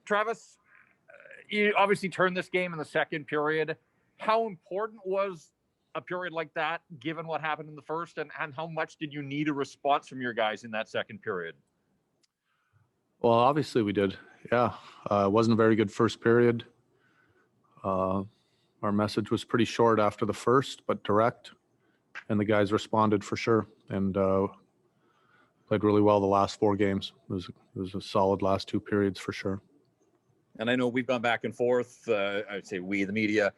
Travis, you obviously turned this game in the second period. How important was a period like that, given what happened in the first, and how much did you need a response from your guys in that second period? Well, obviously we did. Yeah, it wasn't a very good first period. Our message was pretty short after the first, but direct, and the guys responded for sure, and played really well the last 4 games. It was a solid last 2 periods for sure. And I know we've gone back and forth. I'd say we, the media,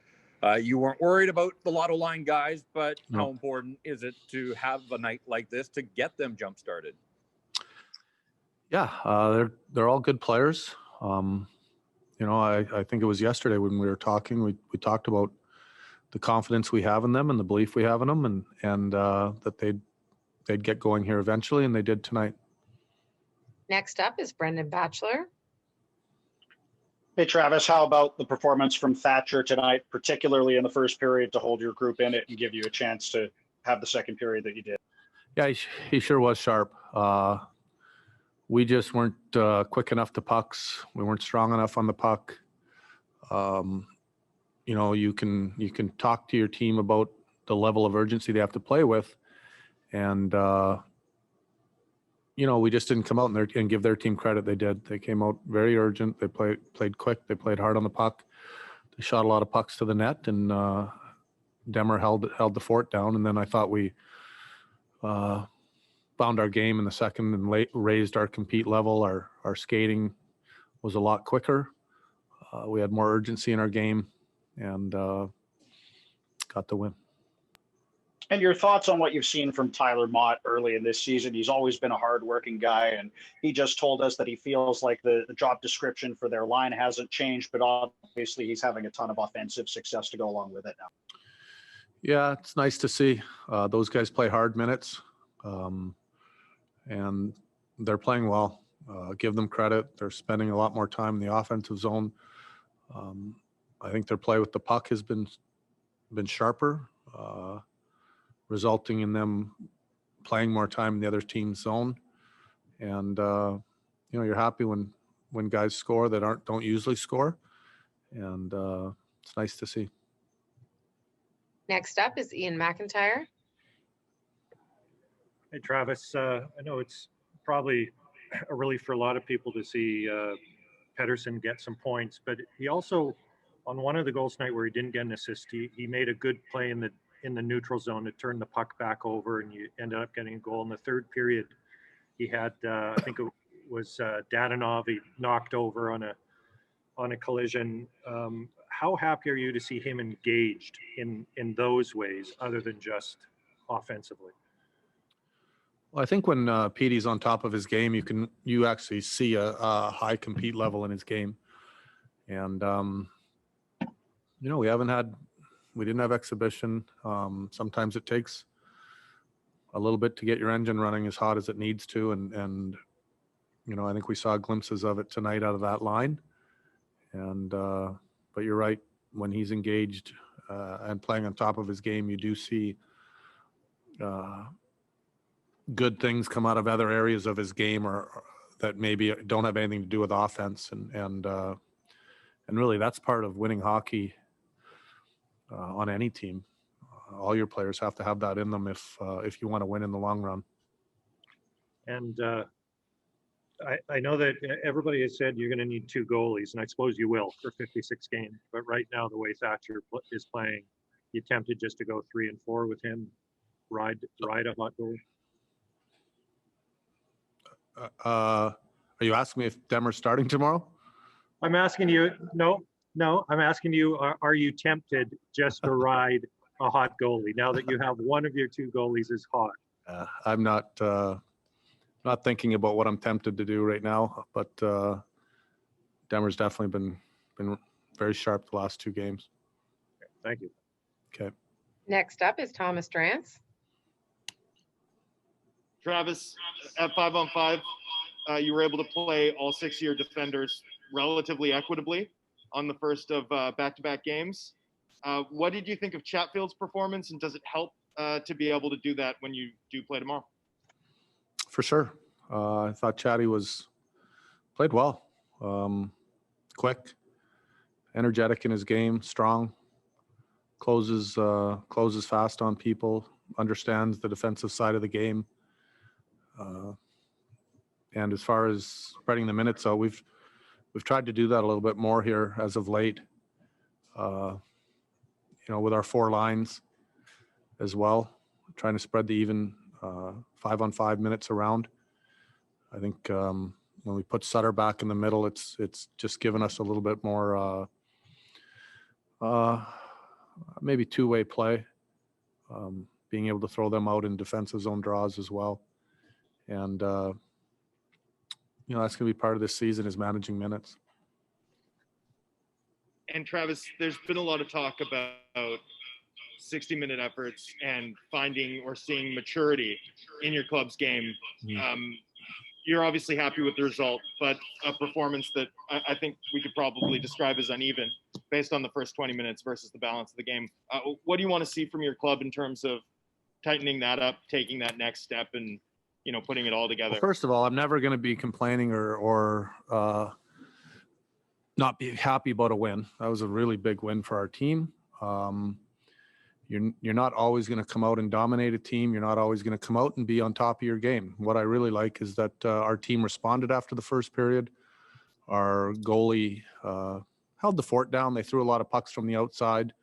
you weren't worried about the Lotto Line guys, but how important is it to have a night like this to get them jump started? Yeah, they're all good players. You know, I think it was yesterday when we were talking, we talked about the confidence we have in them and the belief we have in them, and that they'd get going here eventually, and they did tonight. Next up is Brendan Batchelor. Hey, Travis, how about the performance from Thatcher tonight, particularly in the first period, to hold your group in it and give you a chance to have the second period that you did? Yeah, he sure was sharp. We just weren't quick enough to pucks. We weren't strong enough on the puck. You know, you can talk to your team about the level of urgency they have to play with, and you know, we just didn't come out and give their team credit. They did. They came out very urgent. They played quick. They played hard on the puck. They shot a lot of pucks to the net, and Demmer held the fort down. And then I thought we found our game in the second and raised our compete level. Our skating was a lot quicker. We had more urgency in our game, and got the win. And your thoughts on what you've seen from Tyler Mott early in this season? He's always been a hardworking guy, and he just told us that he feels like the job description for their line hasn't changed, but obviously he's having a ton of offensive success to go along with it now. Yeah, it's nice to see. Those guys play hard minutes, and they're playing well. Give them credit. They're spending a lot more time in the offensive zone. I think their play with the puck has been sharper, resulting in them playing more time in the other team's zone. And you know, you're happy when guys score that don't usually score, and it's nice to see. Next up is Ian McIntyre. Hey, Travis. I know it's probably a relief for a lot of people to see Pettersson get some points, but he also, on one of the goals tonight where he didn't get an assist, he made a good play in the neutral zone to turn the puck back over, and you ended up getting a goal. In the third period, he had, I think it was Dadanov, he knocked over on a collision. How happy are you to see him engaged in those ways other than just offensively? Well, I think when Petey's on top of his game, you actually see a high compete level in his game. And you know, we didn't have exhibition. Sometimes it takes a little bit to get your engine running as hot as it needs to, and you know, I think we saw glimpses of it tonight out of that line. And but you're right, when he's engaged and playing on top of his game, you do see good things come out of other areas of his game, or that maybe don't have anything to do with offense. And really, that's part of winning hockey on any team. All your players have to have that in them if you want to win in the long run. And I know that everybody has said you're going to need 2 goalies, and I suppose you will for 56 games. But right now, the way Thatcher is playing, you tempted just to go 3 and 4 with him, ride a hot goalie. Are you asking me if Demmer's starting tomorrow? I'm asking you. No. I'm asking you. Are you tempted just to ride a hot goalie now that you have one of your 2 goalies is hot? I'm not thinking about what I'm tempted to do right now, but Demmer's definitely been very sharp the last 2 games. Thank you. Okay. Next up is Thomas Drantz. Travis, at 5-on-5, you were able to play all 6 of your defenders relatively equitably on the first of back-to-back games. What did you think of Chatfield's performance, and does it help to be able to do that when you do play tomorrow? For sure. I thought Chatty played well. quick, energetic in his game, strong, closes fast on people, understands the defensive side of the game. And as far as spreading the minutes out, we've tried to do that a little bit more here as of late. With our 4 lines as well, trying to spread the even 5-on-5 minutes around. I think when we put Sutter back in the middle, it's just given us a little bit more maybe two-way play, being able to throw them out in defensive zone draws as well. And that's going to be part of this season, is managing minutes. And Travis, there's been a lot of talk about 60-minute efforts and finding or seeing maturity in your club's game. You're obviously happy with the result, but a performance that I think we could probably describe as uneven based on the first 20 minutes versus the balance of the game. What do you want to see from your club in terms of tightening that up, taking that next step, and putting it all together? Well, first of all, I'm never going to be complaining or not be happy about a win. That was a really big win for our team. You're not always going to come out and dominate a team. You're not always going to come out and be on top of your game. What I really like is that our team responded after the first period. Our goalie held the fort down. They threw a lot of pucks from the outside,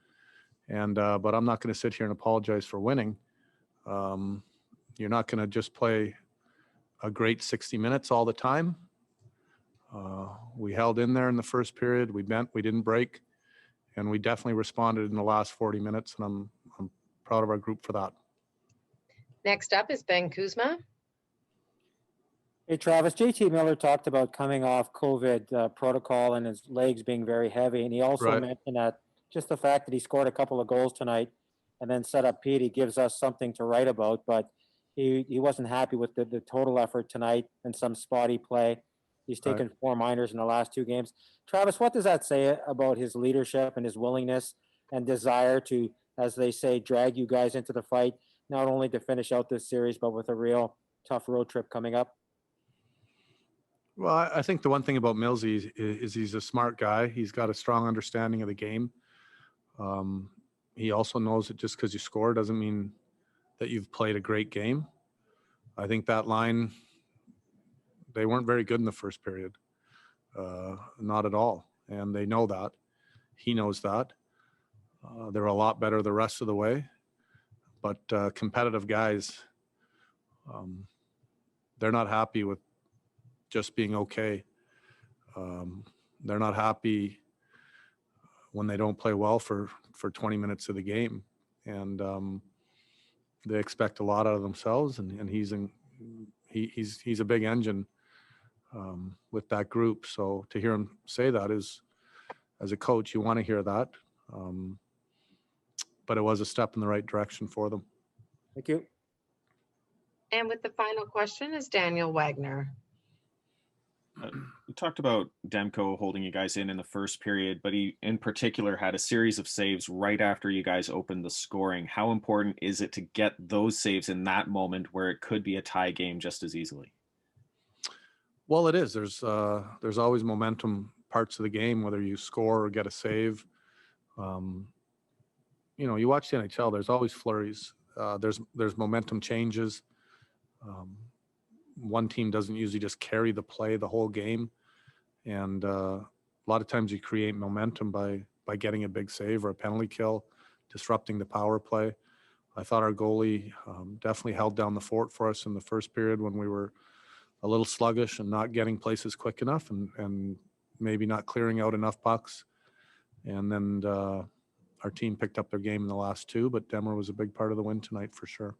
but I'm not going to sit here and apologize for winning. You're not going to just play a great 60 minutes all the time. We held in there in the first period. We bent, we didn't break, and we definitely responded in the last 40 minutes, and I'm proud of our group for that. Next up is Ben Kuzma. Hey, Travis, JT Miller talked about coming off COVID protocol and his legs being very heavy. And he also mentioned that just the fact that he scored a couple of goals tonight and then set up Petey gives us something to write about. But he wasn't happy with the total effort tonight and some spotty play. He's taken 4 minors in the last 2 games. Travis, what does that say about his leadership and his willingness and desire to, as they say, drag you guys into the fight, not only to finish out this series, but with a real tough road trip coming up? Well, I think the one thing about Millsy is he's a smart guy. He's got a strong understanding of the game. He also knows that just because you score doesn't mean that you've played a great game. I think that line, they weren't very good in the first period. Not at all. And they know that. He knows that. They're a lot better the rest of the way. But competitive guys, they're not happy with just being okay. They're not happy when they don't play well for 20 minutes of the game. And they expect a lot out of themselves. And he's a big engine with that group. So to hear him say that is, as a coach, you want to hear that. But it was a step in the right direction for them. Thank you. And with the final question is Daniel Wagner. You talked about Demko holding you guys in the first period, but he in particular had a series of saves right after you guys opened the scoring. How important is it to get those saves in that moment where it could be a tie game just as easily? Well, it is. There's always momentum parts of the game, whether you score or get a save. You watch the NHL, there's always flurries. There's momentum changes. One team doesn't usually just carry the play the whole game. And a lot of times you create momentum by getting a big save or a penalty kill, disrupting the power play. I thought our goalie definitely held down the fort for us in the first period when we were a little sluggish and not getting places quick enough and maybe not clearing out enough pucks. And then our team picked up their game in the last 2, but Demmer was a big part of the win tonight for sure.